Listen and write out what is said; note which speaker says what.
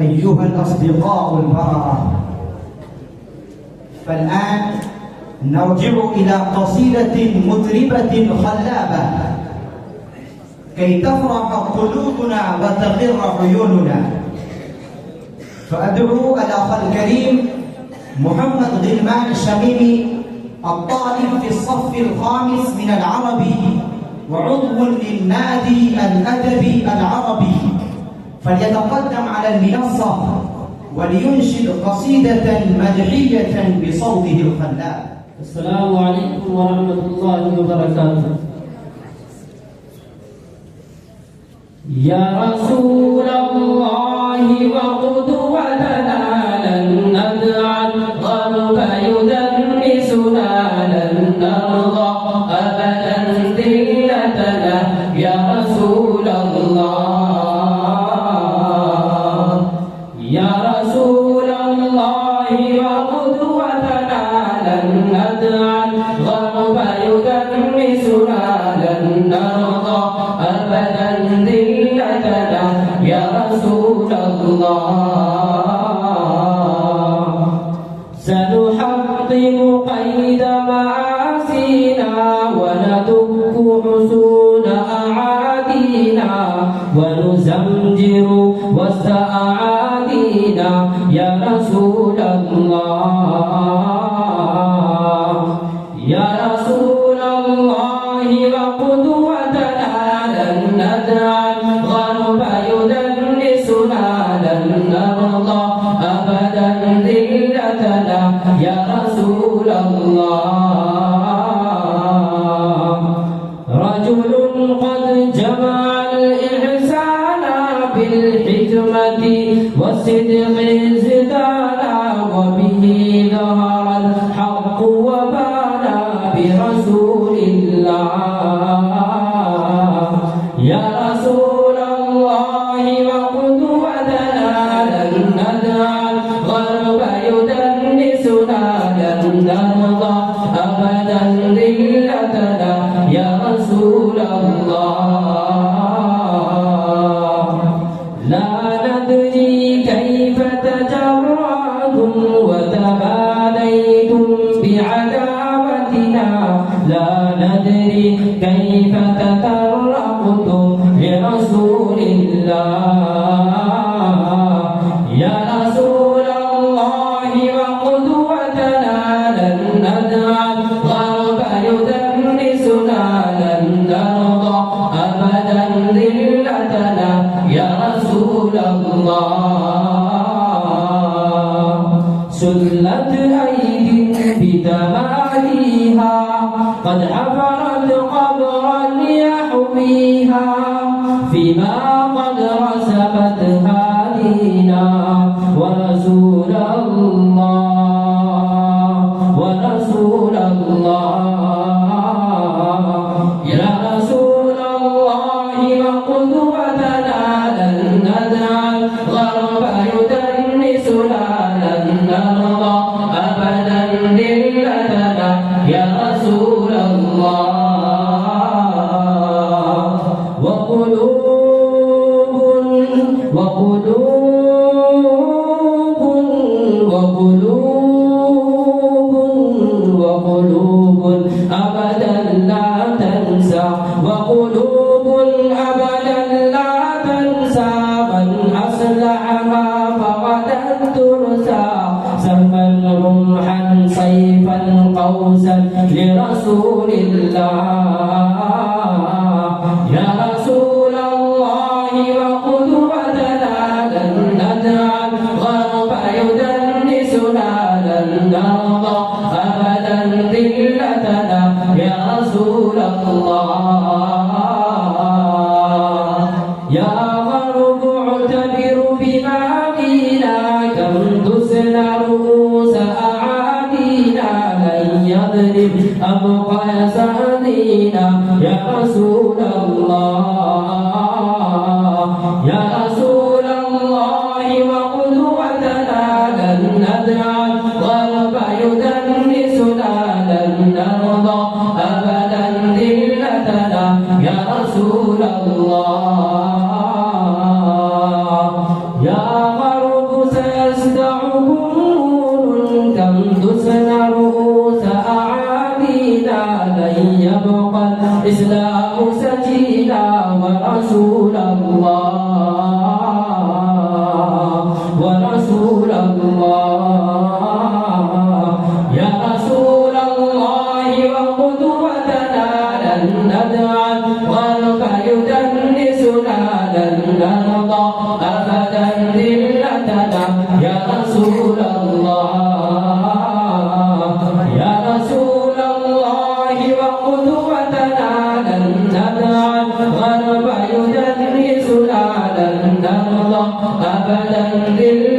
Speaker 1: أيها الأصدقاء البررة، فالآن نرجع إلى قصيدة مطربة خلابة كي تفرح قلوبنا وتغر عيوننا. فأدعو الأخ الكريم محمد غلمان الشميمي الطالب في الصف الخامس من العربي وعضو للنادي الأدبي العربي فليتقدم على المنصة ولينشد قصيدة مدحية بصوته الخلاب.
Speaker 2: السلام عليكم ورحمة الله وبركاته. يا رسول الله وقدوتنا لن ندع الغرب يدنسنا، لن نرضى أبدا ذلتنا يا رسول الله. يا رسول الله وقدوتنا لن ندع الغرب يدنسنا، لن نرضى أبدا ذلتنا يا رسول الله. سنحطم قيد معاصينا وندك حصون أعادينا، ونزمجر وسط أعادينا يا رسول الله. يا رسول الله وقدوتنا لن ندع الغرب يدنسنا، لن نرضى أبدا ذلتنا يا رسول الله. رجل قد جمع الإحسان بالحكمة والصدق ازدانا، وبه ظهر الحق وبانا برسول الله. يا رسول الله وقدوتنا لن ندع الغرب يدنسنا، لن نرضى أبدا ذلتنا يا رسول الله. لا ندري كيف تجرأتم وتباليتم بعداوتنا، لا ندري كيف تطرقتم لرسول الله. يا رسول الله وقدوتنا لن ندع الغرب يدنسنا، لن نرضى أبدا ذلتنا يا رسول الله. سلت أيد بتماليها قد حفرت قبرا يحويها، فيما قد رسبت هادينا ورسول الله، ورسول الله. يا رسول الله وقدوتنا لن ندع الغرب يدنسنا، لن نرضى أبدا ذلتنا يا رسول الله. وقلوب وقلوب وقلوب وقلوب أبدا لا تنسى، وقلوب أبدا لا تنسى من أصلحها فغدا ترسى، سما رمحا سيفا قوسا لرسول الله. يا رسول الله وقدوتنا لن ندع الغرب يدنسنا، لن نرضى أبدا ذلتنا يا رسول الله. يا غرب اعتبر بما فينا، كم دسنا رؤوس أعادينا، لن يضرب أبقى سعدينا يا رسول الله. يا رسول الله وقدوتنا لن ندع الغرب يدنسنا، لن نرضى أبدا ذلتنا يا رسول الله. يا غرب الإسلام سجينا ورسول الله ورسول الله يا رسول الله وقدوتنا لن ندع الغرب يدنسنا لن نرضى أبدا ذلتنا يا رسول الله يا رسول الله وقدوتنا لن ندع الغرب يدنسنا لن نرضى أبدا ذلتنا